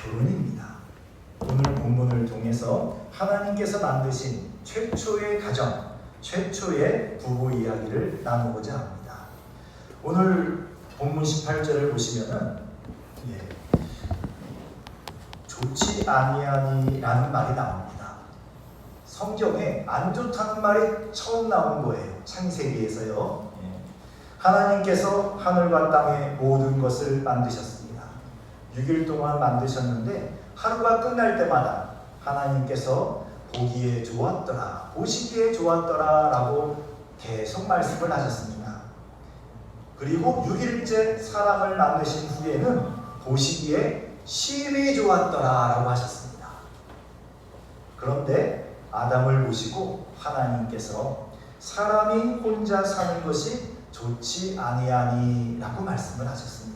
결혼입니다. 오늘 본문을 통해서 하나님께서 만드신 최초의 가정, 최초의 부부 이야기를 나누고자 합니다. 오늘 본문 18절을 보시면은 좋지 아니하니라는 말이 나옵니다. 성경에 안 좋다는 말이 처음 나온 거예요. 창세기에서요. 하나님께서 하늘과 땅의 모든 것을 만드셨습니다. 6일 동안 만드셨는데 하루가 끝날 때마다 하나님께서 보기에 좋았더라, 보시기에 좋았더라 라고 계속 말씀을 하셨습니다. 그리고 6일째 사람을 만드신 후에는 보시기에 심히 좋았더라 라고 하셨습니다. 그런데 아담을 보시고 하나님께서 사람이 혼자 사는 것이 좋지 아니하니 라고 말씀을 하셨습니다.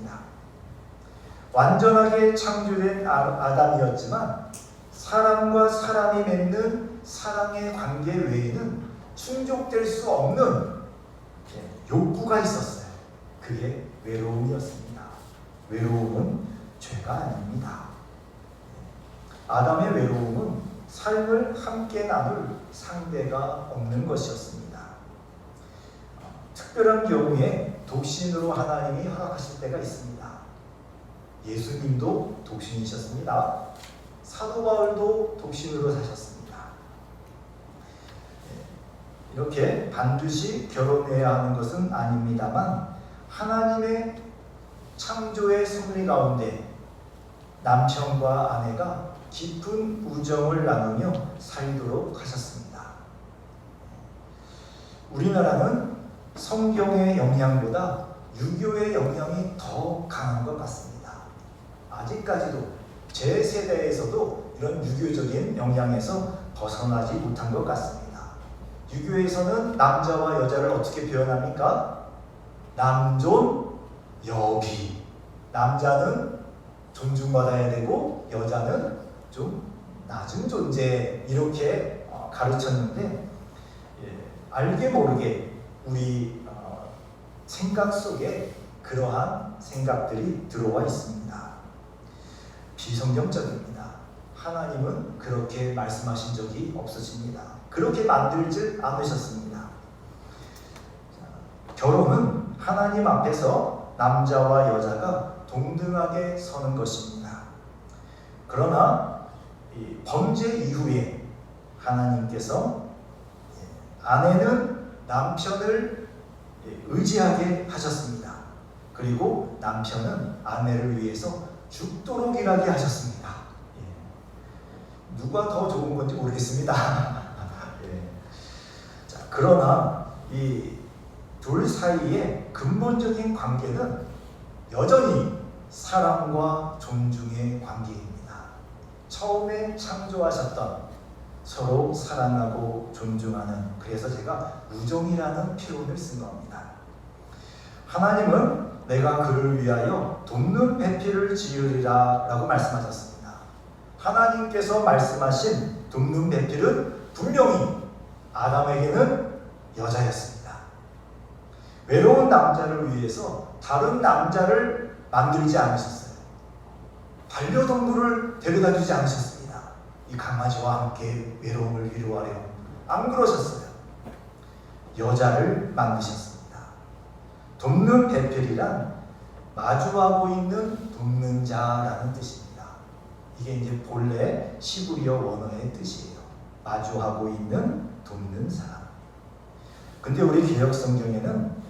완전하게 창조된 아담이었지만 사람과 사람이 맺는 사랑의 관계 외에는 충족될 수 없는 욕구가 있었어요. 그게 외로움이었습니다. 외로움은 죄가 아닙니다. 아담의 외로움은 삶을 함께 나눌 상대가 없는 것이었습니다. 특별한 경우에 독신으로 하나님이 허락하실 때가 있습니다. 예수님도 독신이셨습니다. 사도 바울도 독신으로 사셨습니다. 이렇게 반드시 결혼해야 하는 것은 아닙니다만 하나님의 창조의 섭리 가운데 남편과 아내가 깊은 우정을 나누며 살도록 하셨습니다. 우리나라는 성경의 영향보다 유교의 영향이 더 강한 것 같습니다. 아직까지도 제 세대에서도 이런 유교적인 영향에서 벗어나지 못한 것 같습니다. 유교에서는 남자와 여자를 어떻게 표현합니까? 남존 여비. 남자는 존중받아야 되고 여자는 좀 낮은 존재, 이렇게 가르쳤는데 알게 모르게 우리 생각 속에 그러한 생각들이 들어와 있습니다. 비성경적입니다. 하나님은 그렇게 말씀하신 적이 없으십니다. 그렇게 만들지 않으셨습니다. 결혼은 하나님 앞에서 남자와 여자가 동등하게 서는 것입니다. 그러나 이 범죄 이후에 하나님께서 아내는 남편을 의지하게 하셨습니다. 그리고 남편은 아내를 위해서 죽도록 일하게 하셨습니다. 누가 더 좋은 건지 모르겠습니다. 자, 그러나 이 둘 사이의 근본적인 관계는 여전히 사랑과 존중의 관계입니다. 처음에 창조하셨던 서로 사랑하고 존중하는, 그래서 제가 우정이라는 표현을 쓴 겁니다. 하나님은 내가 그를 위하여 돕는 배필을 지으리라 라고 말씀하셨습니다. 하나님께서 말씀하신 돕는 배필은 분명히 아담에게는 여자였습니다. 외로운 남자를 위해서 다른 남자를 만들지 않으셨어요. 반려동물을 데려다 주지 않으셨습니다. 이 강아지와 함께 외로움을 위로하려. 안 그러셨어요. 여자를 만드셨습니다. 돕는 배필이란 마주하고 있는 돕는 자라는 뜻입니다. 이게 이제 본래 시브리어 원어의 뜻이에요. 마주하고 있는 돕는 사람. 근데 우리 개역성경에는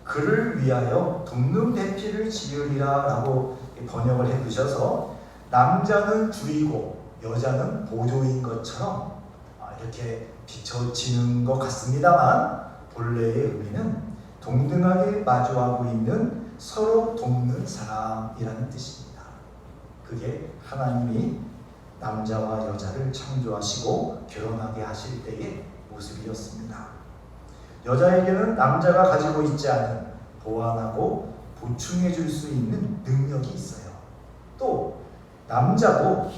그를 위하여 돕는 배필을 지으리라 라고 번역을 해두셔서 남자는 줄이고 여자는 보조인 것처럼 이렇게 비춰지는 것 같습니다만 본래의 의미는 동등하게 마주하고 있는 서로 돕는 사람이라는 뜻입니다. 그게 하나님이 남자와 여자를 창조하시고 결혼하게 하실 때의 모습이었습니다. 여자에게는 남자가 가지고 있지 않은 보완하고 보충해 줄 수 있는 능력이 있어요. 또 남자도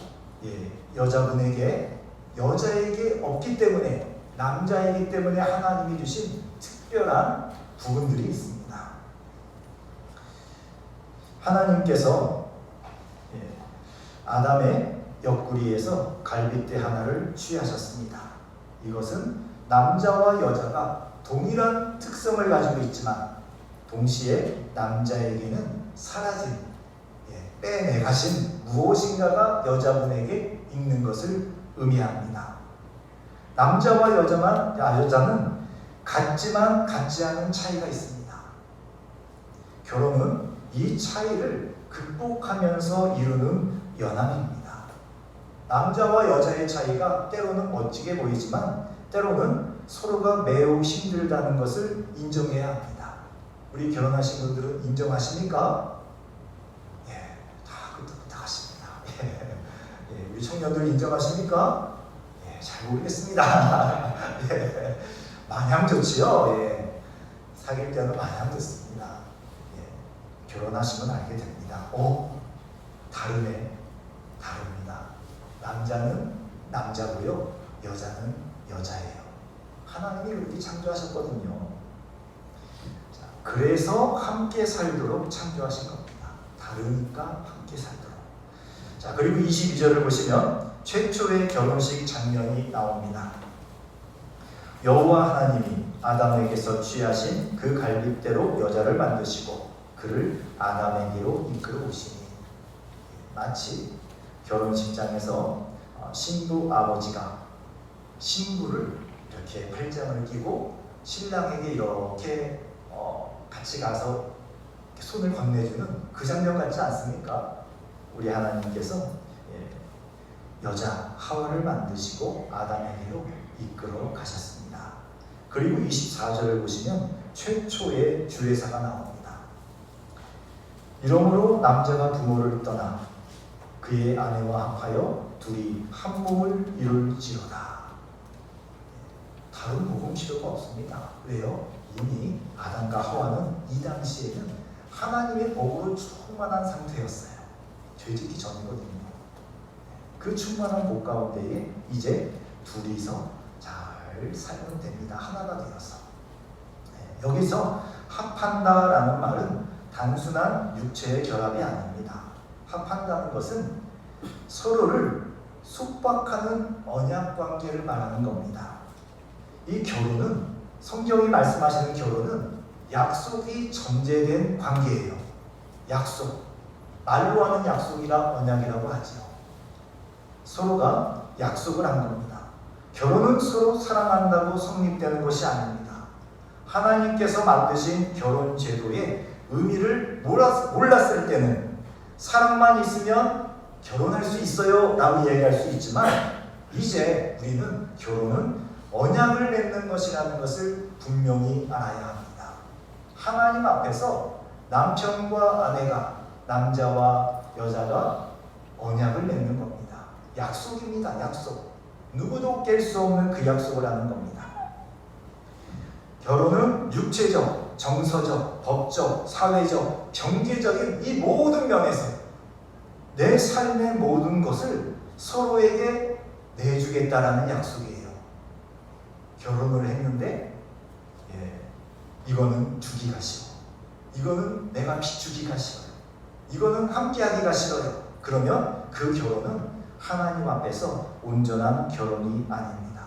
여자분에게 여자에게 없기 때문에, 남자이기 때문에 하나님이 주신 특별한 부분들이 있습니다. 하나님께서 아담의 옆구리에서 갈빗대 하나를 취하셨습니다. 이것은 남자와 여자가 동일한 특성을 가지고 있지만 동시에 남자에게는 사라진, 빼내가신 무엇인가가 여자분에게 있는 것을 의미합니다. 남자와 여자는 같지만 같지 않은 차이가 있습니다. 결혼은 이 차이를 극복하면서 이루는 연합입니다. 남자와 여자의 차이가 때로는 멋지게 보이지만 때로는 서로가 매우 힘들다는 것을 인정해야 합니다. 우리 결혼하신 분들은 인정하십니까? 다 끄떡끄떡하십니다. 우리 청년들 인정하십니까? 잘 모르겠습니다. 마냥 좋지요. 사귈 때는 마냥 좋습니다. 결혼하시면 알게 됩니다. 다르네. 다릅니다. 남자는 남자고요, 여자는 여자예요. 하나님이 그렇게 창조하셨거든요. 자, 그래서 함께 살도록 창조하신 겁니다. 다르니까 함께 살도록. 자, 그리고 22절을 보시면 최초의 결혼식 장면이 나옵니다. 여호와 하나님이 아담에게서 취하신 그 갈빗대로 여자를 만드시고 그를 아담에게로 이끌어 오시니, 마치 결혼식장에서 신부 아버지가 신부를 이렇게 팔짱을 끼고 신랑에게 이렇게 같이 가서 손을 건네주는 그 장면 같지 않습니까? 우리 하나님께서 여자 하와를 만드시고 아담에게로 이끌어 가셨습니다. 그리고 24절을 보시면 최초의 주례사가 나옵니다. 이러므로 남자가 부모를 떠나 그의 아내와 합하여 둘이 한 몸을 이룰지로다. 다른 복음 필요가 없습니다. 왜요? 이미 아담과 하와는 이 당시에는 하나님의 복으로 충만한 상태였어요. 죄짓기 전이거든요. 그 충만한 복 가운데에 이제 둘이서 잘 살면 됩니다. 하나가 되어서. 여기서 합한다라는 말은 단순한 육체의 결합이 아닙니다. 합한다는 것은 서로를 숙박하는 언약 관계를 말하는 겁니다. 이 결혼은, 성경이 말씀하시는 결혼은 약속이 전제된 관계예요. 약속. 말로 하는 약속이라 언약이라고 하죠. 서로가 약속을 한 겁니다. 결혼은 서로 사랑한다고 성립되는 것이 아닙니다. 하나님께서 만드신 결혼 제도의 의미를 몰랐을 때는 사랑만 있으면 결혼할 수 있어요 라고 얘기할 수 있지만, 이제 우리는 결혼은 언약을 맺는 것이라는 것을 분명히 알아야 합니다. 하나님 앞에서 남편과 아내가, 남자와 여자가 언약을 맺는 겁니다. 약속입니다. 약속. 누구도 깰 수 없는 그 약속을 하는 겁니다. 결혼은 육체적, 정서적, 법적, 사회적, 경제적인 이 모든 면에서 내 삶의 모든 것을 서로에게 내주겠다라는 약속이에요. 결혼을 했는데 이거는 주기가 싫어, 이거는 내가 비추기가 싫어요, 이거는 함께하기가 싫어요. 그러면 그 결혼은 하나님 앞에서 온전한 결혼이 아닙니다.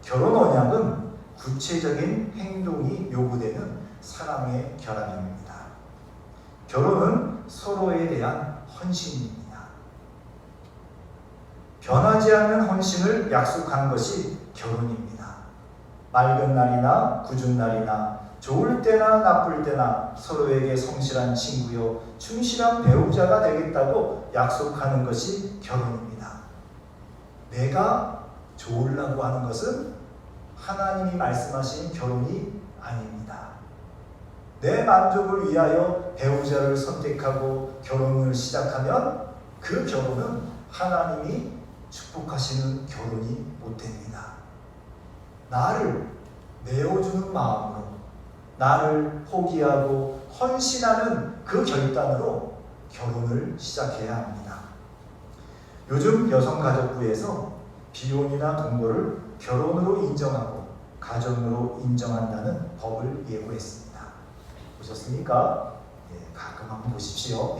결혼 언약은 구체적인 행동이 요구되는 사랑의 결합입니다. 결혼은 서로에 대한 헌신입니다. 변하지 않는 헌신을 약속한 것이 결혼입니다. 맑은 날이나 굳은 날이나 좋을 때나 나쁠 때나 서로에게 성실한 친구요 충실한 배우자가 되겠다고 약속하는 것이 결혼입니다. 내가 좋으려고 하는 것은 하나님이 말씀하신 결혼이 아닙니다. 내 만족을 위하여 배우자를 선택하고 결혼을 시작하면 그 결혼은 하나님이 축복하시는 결혼이 못 됩니다. 나를 내어주는 마음으로, 나를 포기하고 헌신하는 그 결단으로 결혼을 시작해야 합니다. 요즘 여성가족부에서 비혼이나 동거를 결혼으로 인정하고 가정으로 인정한다는 법을 예고했습니다. 보셨습니까? 가끔 한번 보십시오.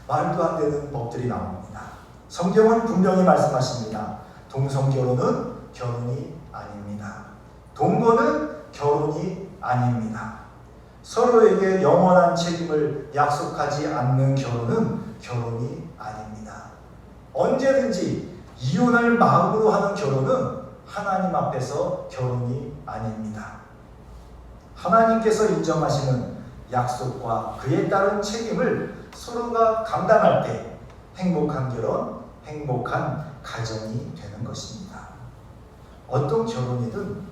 말도 안 되는 법들이 나옵니다. 성경은 분명히 말씀하십니다. 동성결혼은 결혼이 아닙니다. 동거는 결혼이 아닙니다. 서로에게 영원한 책임을 약속하지 않는 결혼은 결혼이 아닙니다. 언제든지 이혼할 마음으로 하는 결혼은 하나님 앞에서 결혼이 아닙니다. 하나님께서 인정하시는 약속과 그에 따른 책임을 서로가 감당할 때 행복한 결혼, 행복한 가정이 되는 것입니다. 어떤 결혼이든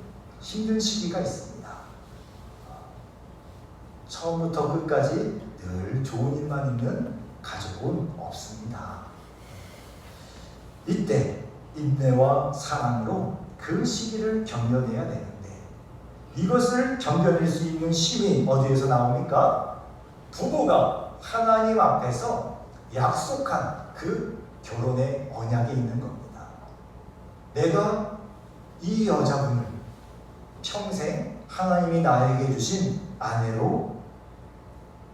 힘든 시기가 있습니다. 처음부터 끝까지 늘 좋은 일만 있는 가족은 없습니다. 이때 인내와 사랑으로 그 시기를 견뎌내야 되는데, 이것을 견뎌낼 수 있는 힘이 어디에서 나옵니까? 부부가 하나님 앞에서 약속한 그 결혼의 언약이 있는 겁니다. 내가 이 여자분을 평생 하나님이 나에게 주신 아내로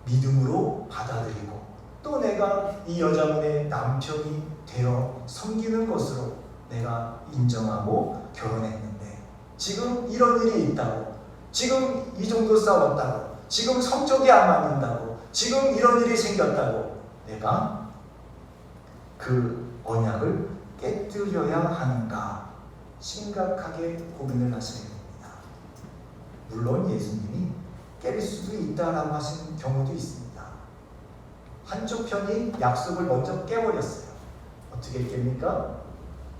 믿음으로 받아들이고, 또 내가 이 여자분의 남편이 되어 섬기는 것으로 내가 인정하고 결혼했는데, 지금 이런 일이 있다고, 지금 이 정도 싸웠다고, 지금 성적이 안 맞는다고, 지금 이런 일이 생겼다고 내가 그 언약을 깨뜨려야 하는가 심각하게 고민을 하셔야 됩니다. 물론 예수님이 깰 수도 있다라고 하시는 경우도 있습니다. 한쪽 편이 약속을 먼저 깨버렸어요. 어떻게 깹니까?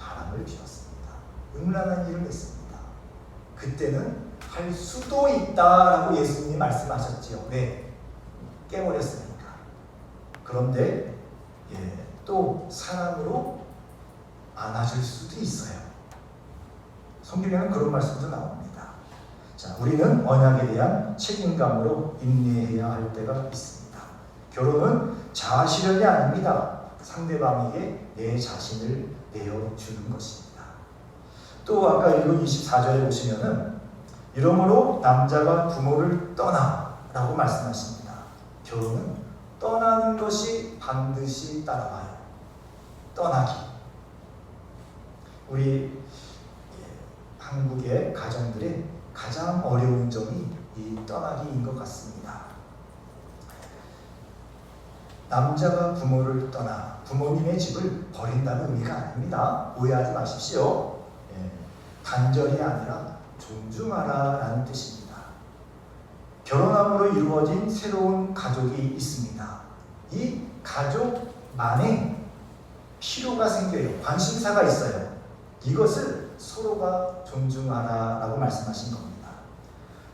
바람을 피웠습니다. 음란한 일을 했습니다. 그때는 할 수도 있다라고 예수님이 말씀하셨지요. 왜? 깨버렸으니까. 그런데 또 사랑으로 안아줄 수도 있어요. 성경에는 그런 말씀도 나옵니다. 자, 우리는 언약에 대한 책임감으로 인내해야 할 때가 있습니다. 결혼은 자아 실현이 아닙니다. 상대방에게 내 자신을 내어주는 것입니다. 또 아까 읽은 24절에 보시면은 이러므로 남자가 부모를 떠나 라고 말씀하십니다. 결혼은 떠나는 것이 반드시 따라와요. 떠나기. 우리 한국의 가정들의 가장 어려운 점이 이 떠나기인 것 같습니다. 남자가 부모를 떠나 부모님의 집을 버린다는 의미가 아닙니다. 오해하지 마십시오. 단절이 아니라 존중하라 라는 뜻입니다. 결혼함으로 이루어진 새로운 가족이 있습니다. 이 가족만의 필요가 생겨요. 관심사가 있어요. 이것을 서로가 존중하라 라고 말씀하신 겁니다.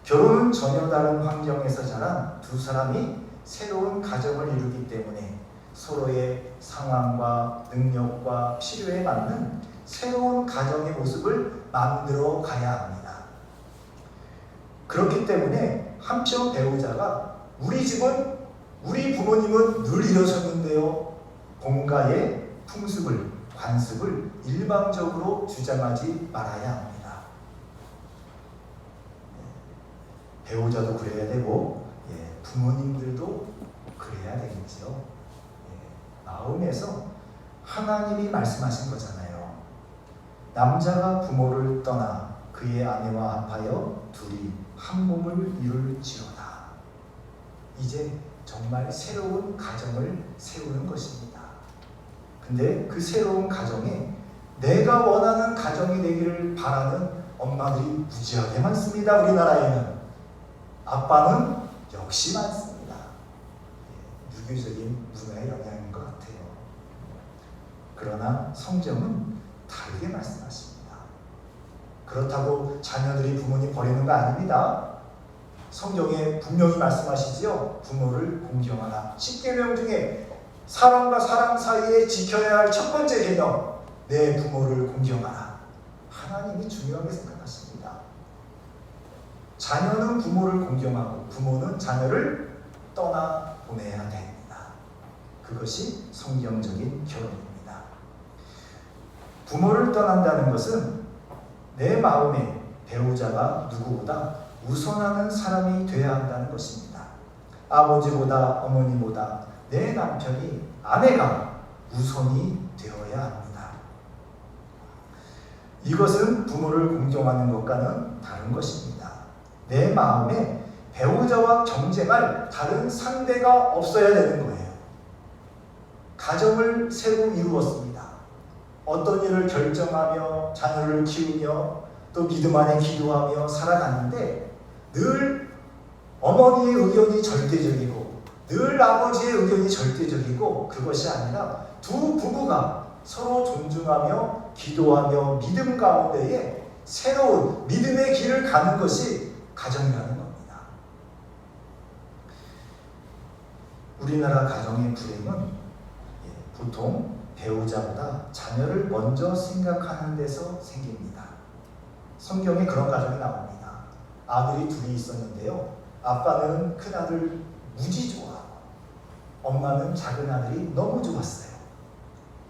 결혼은 전혀 다른 환경에서 자란 두 사람이 새로운 가정을 이루기 때문에 서로의 상황과 능력과 필요에 맞는 새로운 가정의 모습을 만들어 가야 합니다. 그렇기 때문에 한편 배우자가 우리 집은, 우리 부모님은 늘 이러셨는데요, 본가의 풍습을, 관습을 일방적으로 주장하지 말아야 합니다. 배우자도 그래야 되고 부모님들도 그래야 되겠죠. 마음에서 하나님이 말씀하신 거잖아요. 남자가 부모를 떠나 그의 아내와 합하여 둘이 한 몸을 이룰지어다. 이제 정말 새로운 가정을 세우는 것입니다. 근데 그 새로운 가정에 내가 원하는 가정이 되기를 바라는 엄마들이 무지하게 많습니다. 우리나라에는. 아빠는 역시 많습니다. 유교적인 문화의 영향인 것 같아요. 그러나 성경은 다르게 말씀하십니다. 그렇다고 자녀들이 부모님 버리는 거 아닙니다. 성경에 분명히 말씀하시지요. 부모를 공경하라. 10계명 중에 사람과 사람 사이에 지켜야 할 첫 번째 계명, 내 부모를 공경하라. 하나님이 중요하게 생각하십니다. 자녀는 부모를 공경하고 부모는 자녀를 떠나보내야 됩니다. 그것이 성경적인 결혼입니다. 부모를 떠난다는 것은 내 마음에 배우자가 누구보다 우선하는 사람이 되어야 한다는 것입니다. 아버지보다, 어머니보다, 내 남편이, 아내가 우선이 되어야 합니다. 이것은 부모를 공경하는 것과는 다른 것입니다. 내 마음에 배우자와 경쟁할 다른 상대가 없어야 되는 거예요. 가정을 새로 이루었습니다. 어떤 일을 결정하며 자녀를 키우며 또 믿음 안에 기도하며 살아가는데 늘 어머니의 의견이 절대적이고 늘 아버지의 의견이 절대적이고 그것이 아니라 두 부부가 서로 존중하며 기도하며 믿음 가운데에 새로운 믿음의 길을 가는 것이 가정이라는 겁니다. 우리나라 가정의 불행은 보통 배우자보다 자녀를 먼저 생각하는 데서 생깁니다. 성경에 그런 가정이 나옵니다. 아들이 둘이 있었는데요. 아빠는 큰아들 무지 좋아하고 엄마는 작은 아들이 너무 좋았어요.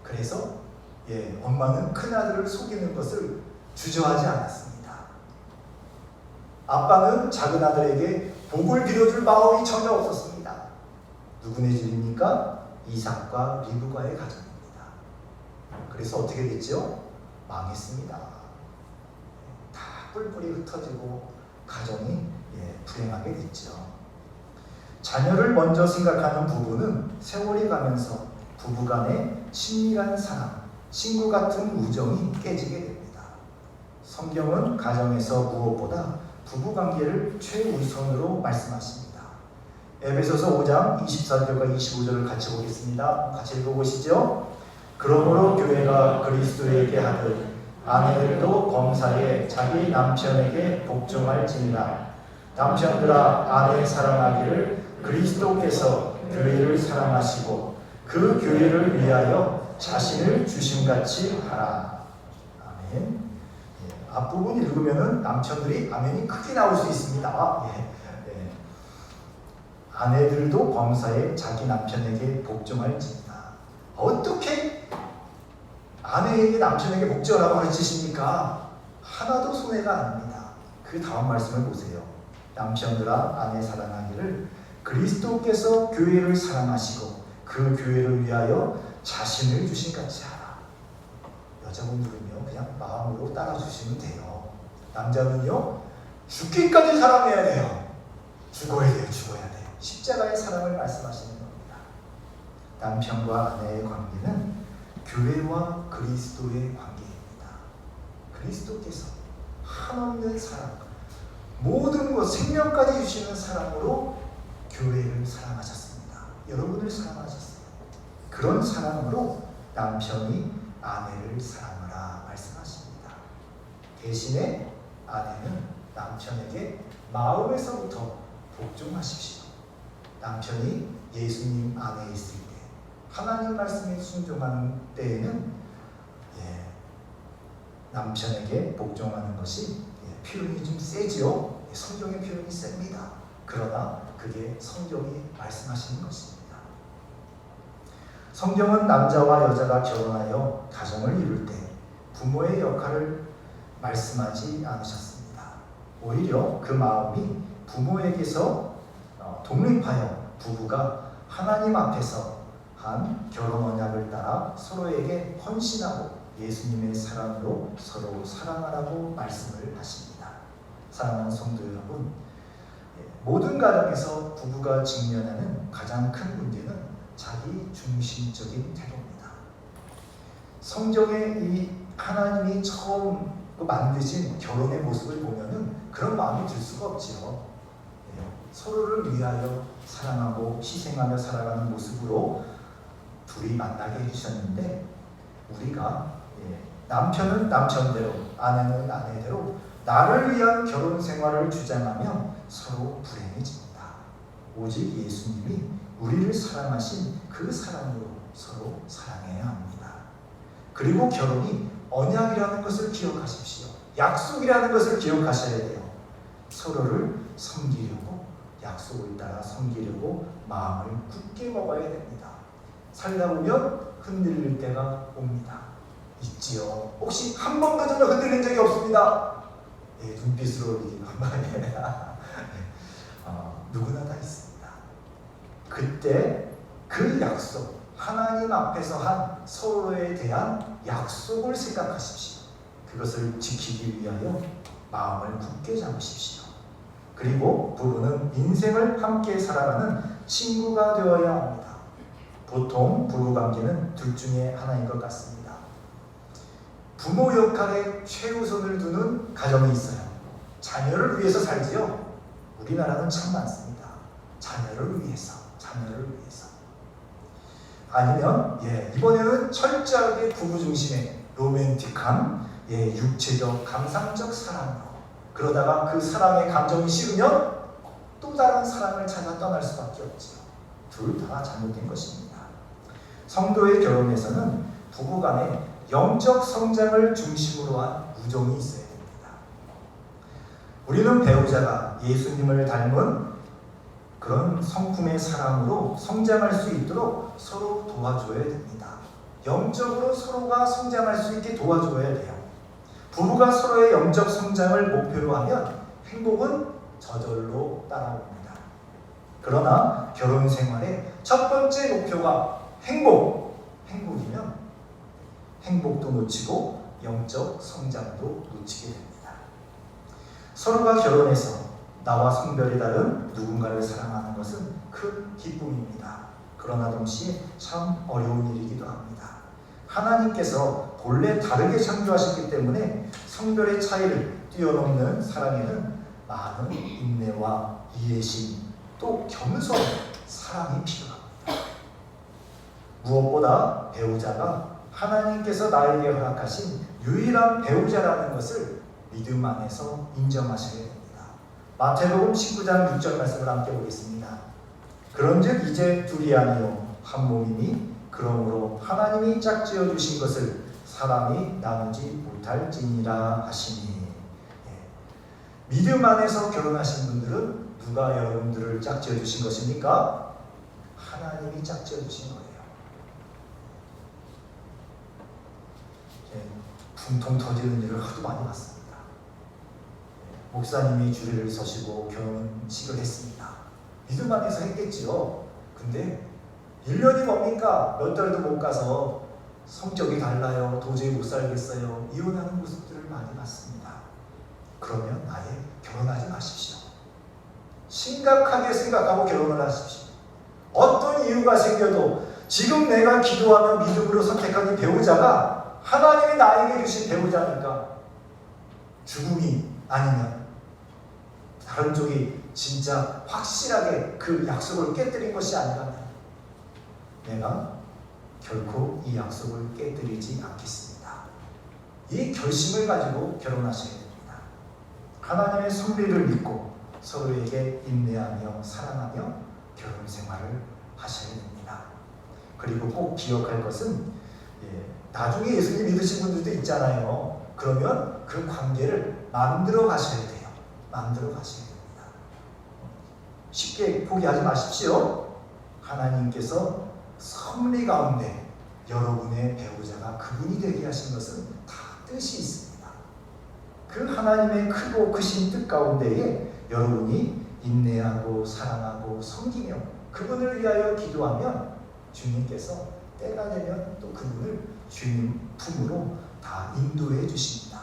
그래서 엄마는 큰아들을 속이는 것을 주저하지 않았습니다. 아빠는 작은 아들에게 복을 빌어줄 마음이 전혀 없었습니다. 누구네 집입니까? 이삭과 리브가의 가정입니다. 그래서 어떻게 됐죠? 망했습니다. 다 뿔뿔이 흩어지고 가정이 불행하게 됐죠. 자녀를 먼저 생각하는 부부는 세월이 가면서 부부간의 친밀한 사랑, 친구 같은 우정이 깨지게 됩니다. 성경은 가정에서 무엇보다 부부관계를 최우선으로 말씀하십니다. 에베소서 5장 24절과 25절을 같이 보겠습니다. 같이 읽어보시죠. 그러므로 교회가 그리스도에게 하듯 아내들도 범사에 자기 남편에게 복종할지니라. 남편들아 아내 사랑하기를 그리스도께서 교회를 사랑하시고 그 교회를 위하여 자신을 주심같이 하라. 아멘. 앞부분 읽으면은 남편들이 아멘이 크게 나올 수 있습니다. 아내들도 범사에 자기 남편에게 복종할지니라. 어떻게 아내에게 남편에게 복종하라고 하시십니까? 하나도 손해가 아닙니다. 그 다음 말씀을 보세요. 남편들아 아내 사랑하기를 그리스도께서 교회를 사랑하시고 그 교회를 위하여 자신을 주신같이 하라. 여자분들은요 그냥 마음으로 따라주시면 돼요. 남자는요 죽기까지 사랑해야 돼요. 죽어야 돼요. 십자가의 사랑을 말씀하시는 겁니다. 남편과 아내의 관계는 교회와 그리스도의 관계입니다. 그리스도께서 한없는 사랑, 모든 것, 생명까지 주시는 사랑으로 교회를 사랑하셨습니다. 여러분을 사랑하셨어요. 그런 사랑으로 남편이 아내를 사랑하라 말씀하십니다. 대신에 아내는 남편에게 마음에서부터 복종하십시오. 남편이 예수님 안에 있을 때, 하나님 말씀에 순종하는 때에는 남편에게 복종하는 것이 표현이 좀 세지요. 성경의 표현이 셉니다. 그러나 그게 성경이 말씀하시는 것입니다. 성경은 남자와 여자가 결혼하여 가정을 이룰 때 부모의 역할을 말씀하지 않으셨습니다. 오히려 그 마음이 부모에게서 독립하여 부부가 하나님 앞에서 한 결혼 언약을 따라 서로에게 헌신하고 예수님의 사랑으로 서로 사랑하라고 말씀을 하십니다. 사랑하는 성도 여러분, 모든 가정에서 부부가 직면하는 가장 큰 문제는 자기 중심적인 태도입니다. 성경에 이 하나님이 처음 만드신 결혼의 모습을 보면은 그런 마음이 들 수가 없지요. 서로를 위하여 사랑하고 희생하며 살아가는 모습으로 둘이 만나게 해주셨는데 우리가 남편은 남편대로 아내는 아내대로 나를 위한 결혼 생활을 주장하며 서로 불행해집니다. 오직 예수님이 우리를 사랑하신 그 사랑으로 서로 사랑해야 합니다. 그리고 결혼이 언약이라는 것을 기억하십시오. 약속이라는 것을 기억하셔야 돼요. 서로를 섬기려고 약속을 따라 섬기려고 마음을 굳게 먹어야 됩니다. 살다 보면 흔들릴 때가 옵니다. 있지요. 혹시 한 번도 저는 흔들린 적이 없습니다. 눈빛으로 누구나 다 있습니다. 그때 그 약속, 하나님 앞에서 한 서로에 대한 약속을 생각하십시오. 그것을 지키기 위하여 마음을 굳게 잡으십시오. 그리고 부부는 인생을 함께 살아가는 친구가 되어야 합니다. 보통 부부관계는 둘 중에 하나인 것 같습니다. 부모 역할에 최우선을 두는 가정이 있어요. 자녀를 위해서 살지요. 우리나라는 참 많습니다. 자녀를 위해서. 아니면 이번에는 철저하게 부부 중심의 로맨틱한 육체적 감상적 사랑으로, 그러다가 그 사랑의 감정이 식으면 또 다른 사랑을 찾아 떠날 수밖에 없죠. 둘 다 잘못된 것입니다. 성도의 결혼에서는 부부 간의 영적 성장을 중심으로 한 우정이 있어야 됩니다. 우리는 배우자가 예수님을 닮은 그런 성품의 사랑으로 성장할 수 있도록 서로 도와줘야 됩니다. 영적으로 서로가 성장할 수 있게 도와줘야 돼요. 부부가 서로의 영적 성장을 목표로 하면 행복은 저절로 따라옵니다. 그러나 결혼 생활의 첫 번째 목표가 행복이면 행복도 놓치고 영적 성장도 놓치게 됩니다. 서로가 결혼해서 나와 성별이 다른 누군가를 사랑하는 것은 큰 기쁨입니다. 그러나 동시에 참 어려운 일이기도 합니다. 하나님께서 본래 다르게 창조하셨기 때문에 성별의 차이를 뛰어넘는 사랑에는 많은 인내와 이해심, 또 겸손, 사랑이 필요합니다. 무엇보다 배우자가 하나님께서 나에게 허락하신 유일한 배우자라는 것을 믿음 안에서 인정하셔야 됩니다. 마태복음 19장 6절 말씀을 함께 보겠습니다. 그런즉 이제 둘이 아니요 한 몸이니 그러므로 하나님이 짝지어 주신 것을 사람이 나누지 못할지니라 하시니. 믿음 안에서 결혼하신 분들은 누가 여러분들을 짝지어 주신 것입니까? 하나님이 짝지어 주신 거예요. 분통 터지는 일을 하도 많이 봤습니다. 목사님이 주례를 서시고 결혼식을 했습니다. 믿음 안에서 했겠지요. 근데 1년이 뭡니까? 몇 달도 못 가서 성격이 달라요. 도저히 못 살겠어요. 이혼하는 모습들을 많이 봤습니다. 그러면 아예 결혼하지 마십시오. 심각하게 생각하고 결혼을 하십시오. 어떤 이유가 생겨도 지금 내가 기도하며 믿음으로 선택한 이 배우자가 하나님이 나에게 주신 배우자니까 죽음이 아니면 다른 쪽이 진짜 확실하게 그 약속을 깨뜨린 것이 아니라면 내가 결코 이 약속을 깨뜨리지 않겠습니다. 이 결심을 가지고 결혼하셔야 됩니다. 하나님의 섭리를 믿고 서로에게 인내하며 사랑하며 결혼 생활을 하셔야 됩니다. 그리고 꼭 기억할 것은 나중에 예수님 믿으신 분들도 있잖아요. 그러면 그 관계를 만들어 가셔야 돼요. 만들어 가셔야 됩니다. 쉽게 포기하지 마십시오. 하나님께서 섭리 가운데 여러분의 배우자가 그분이 되게 하신 것은 다 뜻이 있습니다. 그 하나님의 크고 크신 뜻 가운데에 여러분이 인내하고 사랑하고 섬기며 그분을 위하여 기도하면 주님께서 때가 되면 또 그분을 주님 품으로 다 인도해 주십니다.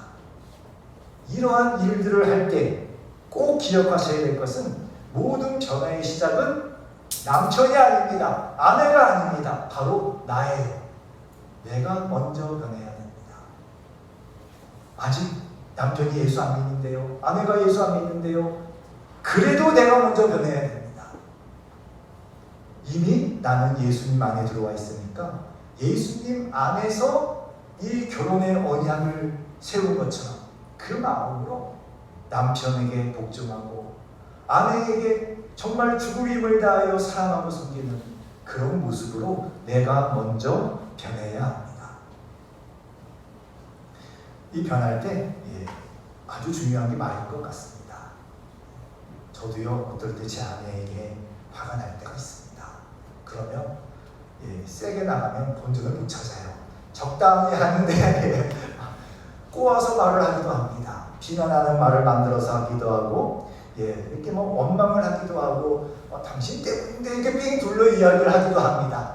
이러한 일들을 할 때 꼭 기억하셔야 될 것은 모든 변화의 시작은 남편이 아닙니다. 아내가 아닙니다. 바로 나예요. 내가 먼저 변해야 됩니다. 아직 남편이 예수 안 믿는데요. 아내가 예수 안 믿는데요. 그래도 내가 먼저 변해야 됩니다. 이미 나는 예수님 안에 들어와 있으니까 예수님 안에서 이 결혼의 언약을 세운 것처럼 그 마음으로 남편에게 복종하고 아내에게 정말 죽을 힘을 다하여 사랑하고 섬기는 그런 모습으로 내가 먼저 변해야 합니다. 이 변할 때 아주 중요한 게 말인 것 같습니다. 저도요 어떨 때 제 아내에게 화가 날 때가 있습니다. 그러면 세게 나가면 본전을 못 찾아요. 적당히 하는데 꼬아서 말을 하기도 합니다. 비난하는 말을 만들어서 하기도 하고 이렇게 원망을 하기도 하고 당신 때문에 이렇게 삥 둘러 이야기를 하기도 합니다.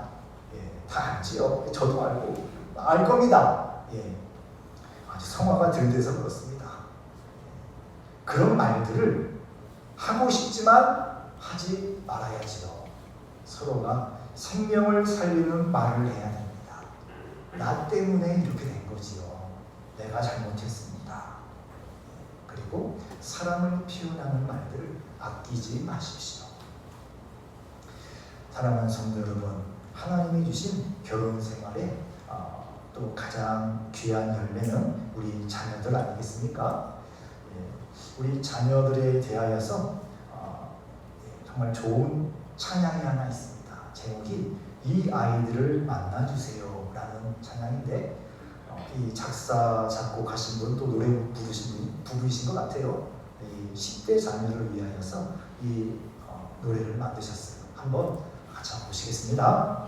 다 알지요. 저도 알고 알 겁니다. 예, 아주 성화가 덜 돼서 그렇습니다. 그런 말들을 하고 싶지만 하지 말아야지요. 서로가 생명을 살리는 말을 해야 됩니다. 나 때문에 이렇게 된 거지요. 내가 잘못했습니다. 그리고 사랑을 표현하는 말들을 아끼지 마십시오. 사랑하는 성도 여러분, 하나님이 주신 결혼 생활에 또 가장 귀한 열매는 우리 자녀들 아니겠습니까? 우리 자녀들에 대하여서 정말 좋은 찬양이 하나 있습니다. 제목이 이 아이들을 만나주세요 라는 찬양인데 이 작사 작곡하신 분 또 노래 부르신 분 부부이신 것 같아요. 이 10대 자녀를 위하여서 이 노래를 만드셨어요. 한번 같이 보시겠습니다.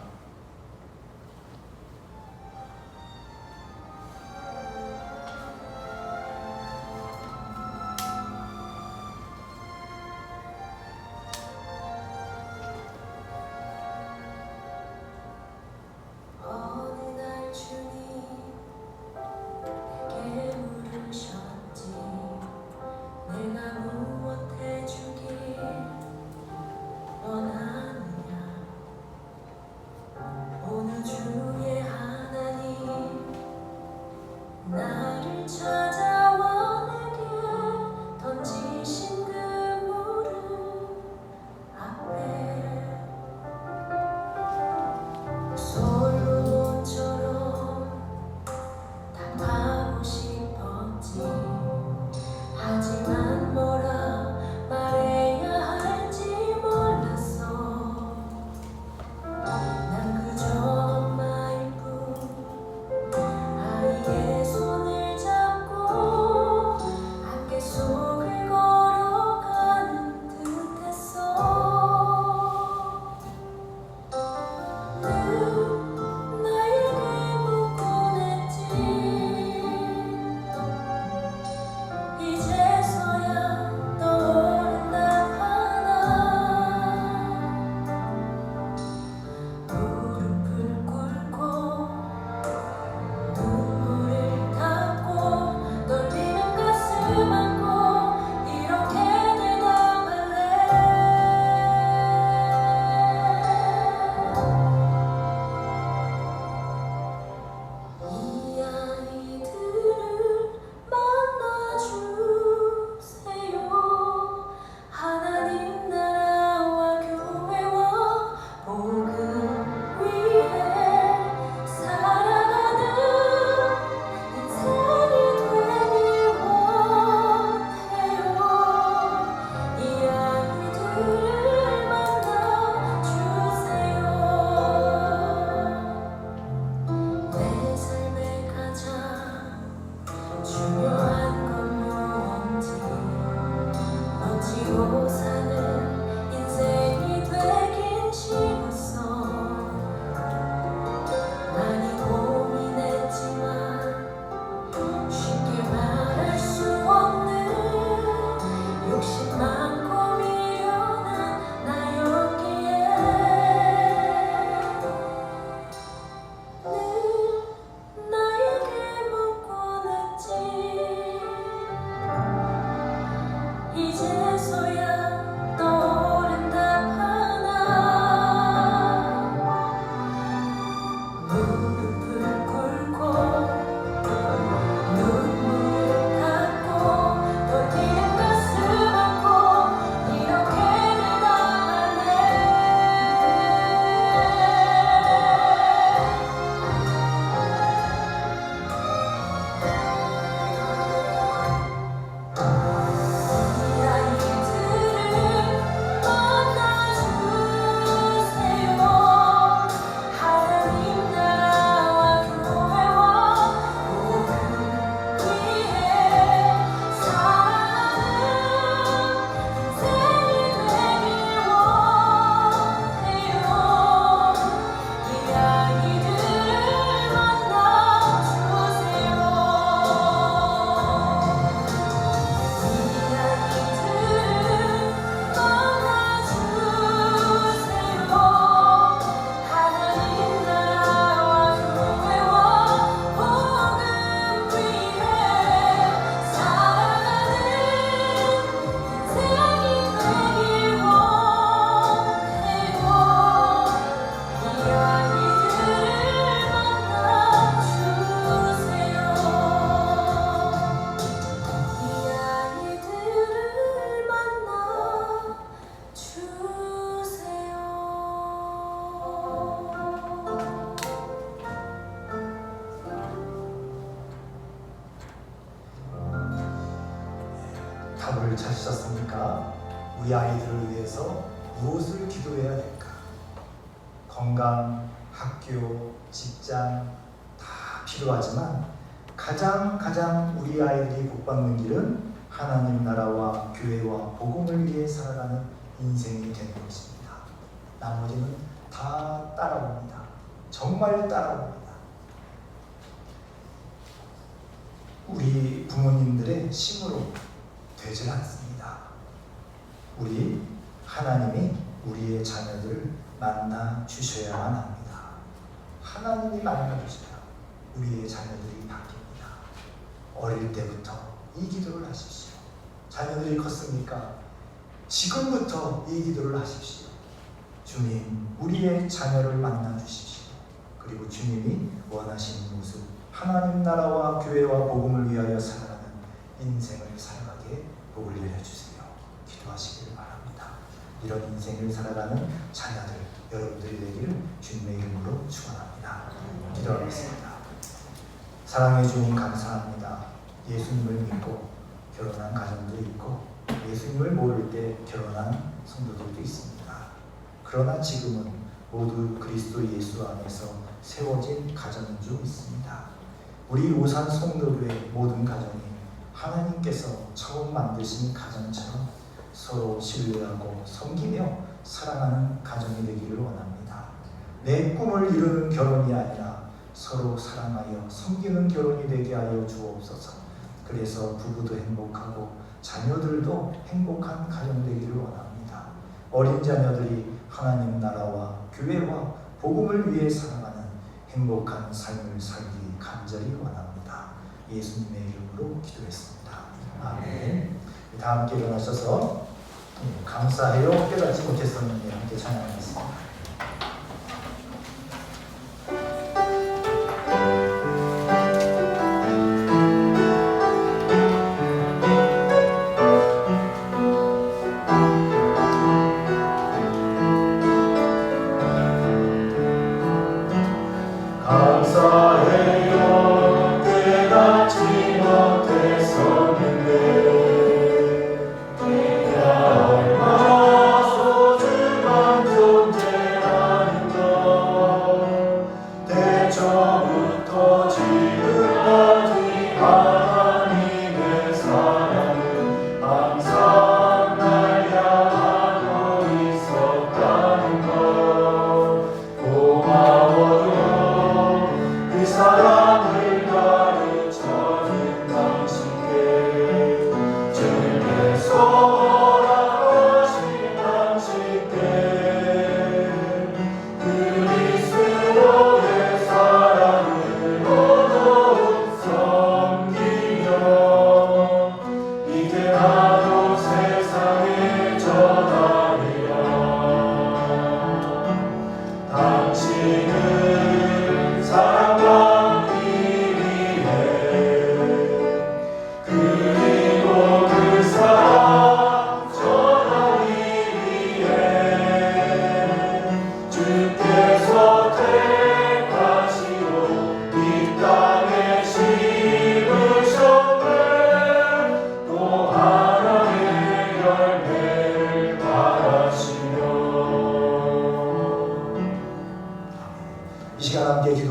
답을 찾으셨습니까? 우리 아이들을 위해서 무엇을 기도해야 될까? 건강, 학교, 직장 다 필요하지만 가장 우리 아이들이 복받는 길은 하나님 나라와 교회와 복음을 위해 살아가는 인생이 되는 것입니다. 나머지는 다 따라옵니다. 정말 따라옵니다. 우리 부모님들의 힘으로 되질 않습니다. 우리 하나님이 우리의 자녀들을 만나 주셔야만 합니다. 하나님이 만나 주셔야 우리의 자녀들이 바뀝니다. 어릴 때부터 이 기도를 하십시오. 자녀들이 컸습니까? 지금부터 이 기도를 하십시오. 주님, 우리의 자녀를 만나 주십시오. 그리고 주님이 원하시는 모습, 하나님 나라와 교회와 복음을 위하여 살아가는 인생을 살아가게 복을 내려주세요. 기도하시기를 바랍니다. 이런 인생을 살아가는 자녀들, 여러분들이 되기를 주님의 이름으로 축원합니다. 기도하겠습니다. 사랑해 주님 감사합니다. 예수님을 믿고 결혼한 가정도 있고 예수님을 모를 때 결혼한 성도들도 있습니다. 그러나 지금은 모두 그리스도 예수 안에서 세워진 가정인 줄 믿습니다. 우리 오산 성도교회 모든 가정이 하나님께서 처음 만드신 가정처럼 서로 신뢰하고 섬기며 사랑하는 가정이 되기를 원합니다. 내 꿈을 이루는 결혼이 아니라 서로 사랑하여 섬기는 결혼이 되게 하여 주옵소서. 그래서 부부도 행복하고 자녀들도 행복한 가정 되기를 원합니다. 어린 자녀들이 하나님 나라와 교회와 복음을 위해 살아가는 행복한 삶을 살기 간절히 원합니다. 예수님의 이름으로 기도했습니다. 아멘. 다 함께 일어나셔서 감사해요 깨닫지 못했었는데 함께 찬양하겠습니다.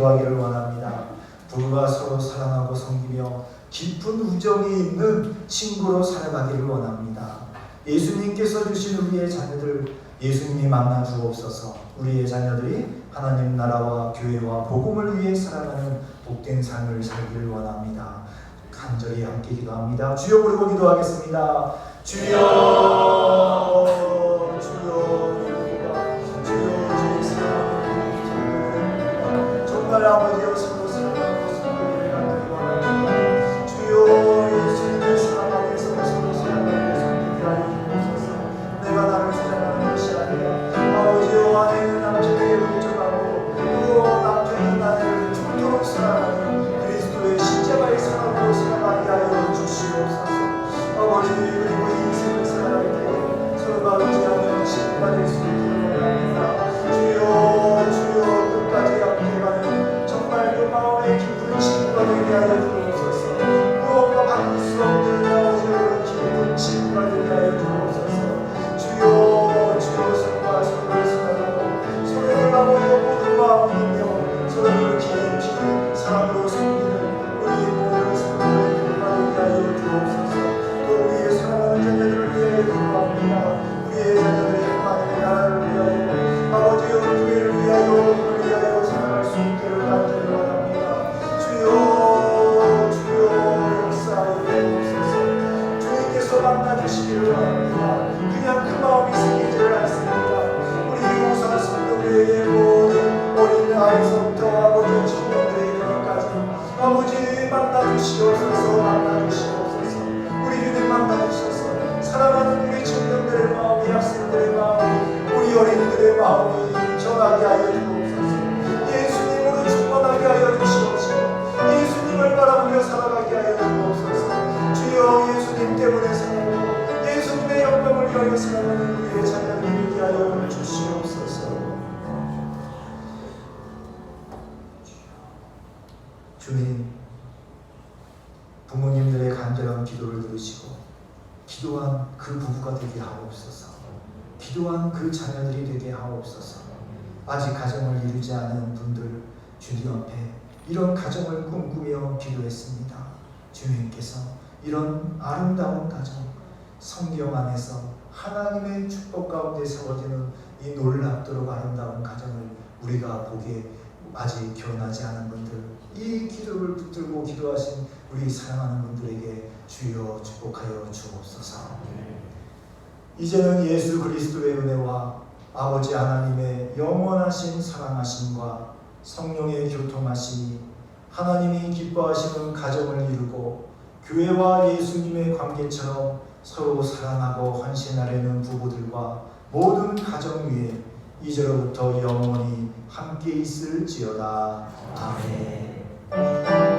기도하기를 원합니다. 부부가 서로 사랑하고 섬기며 깊은 우정이 있는 친구로 살아가기를 원합니다. 예수님께서 주신 우리의 자녀들 예수님이 만나 주옵소서. 우리의 자녀들이 하나님 나라와 교회와 복음을 위해 살아가는 복된 삶을 살기를 원합니다. 간절히 함께 기도합니다. 주여 부르고 기도하겠습니다. 주여 정말 아버지여 서로 사랑하고 섬기기를 원합니다. 주여 예수님의 사랑 안에서 서로 사랑하고 섬기게 하여 주옵소서. 내가 나를 주장하는 것이 아니라 아버지여 안에 있는 남편에게 물적하고 또 남편은 나를 죽도록 사랑하는 그리스도의 십자가의 사랑으로 살아가게 하여 주시옵소서. 아버지 그리고 인생을 살아갈 때 서로가 의지하는 친구가 될 수 있기를 원합니다. 주여 끝까지 함께 가는 정말 그 마음의 깊은 친구가 되게 하여 주옵소서. 무엇과 바꿀 수 없는 아버지의 깊은 친구가 되게 우리 어린이들의 마음이 전하게 하여 주옵소서. 예수님으로 충만하게 하여 주시옵시고 예수님을 바라보며 살아가게 하여 주옵소서. 주여 예수님 때문에 살고 예수님의 영광을 위하여 살아가는 우리의 자녀들이 되게 하여 주시옵소서. 주님, 부모님들의 간절한 기도를 들으시고 기도한 그 부부가 되게 하옵소서. 기도한 그 자녀들이 되게 하옵소서. 아직 가정을 이루지 않은 분들 주님 앞에 이런 가정을 꿈꾸며 기도했습니다. 주님께서 이런 아름다운 가정, 성경 안에서 하나님의 축복 가운데 세워지는 이 놀랍도록 아름다운 가정을 우리가 보게 아직 결혼하지 않은 분들, 이 기도를 붙들고 기도하신 우리 사랑하는 분들에게 주여 축복하여 주옵소서. 이제는 예수 그리스도의 은혜와 아버지 하나님의 영원하신 사랑하심과 성령의 교통하심이 하나님이 기뻐하시는 가정을 이루고 교회와 예수님의 관계처럼 서로 사랑하고 헌신하려는 부부들과 모든 가정 위에 이제로부터 영원히 함께 있을지어다. 아멘.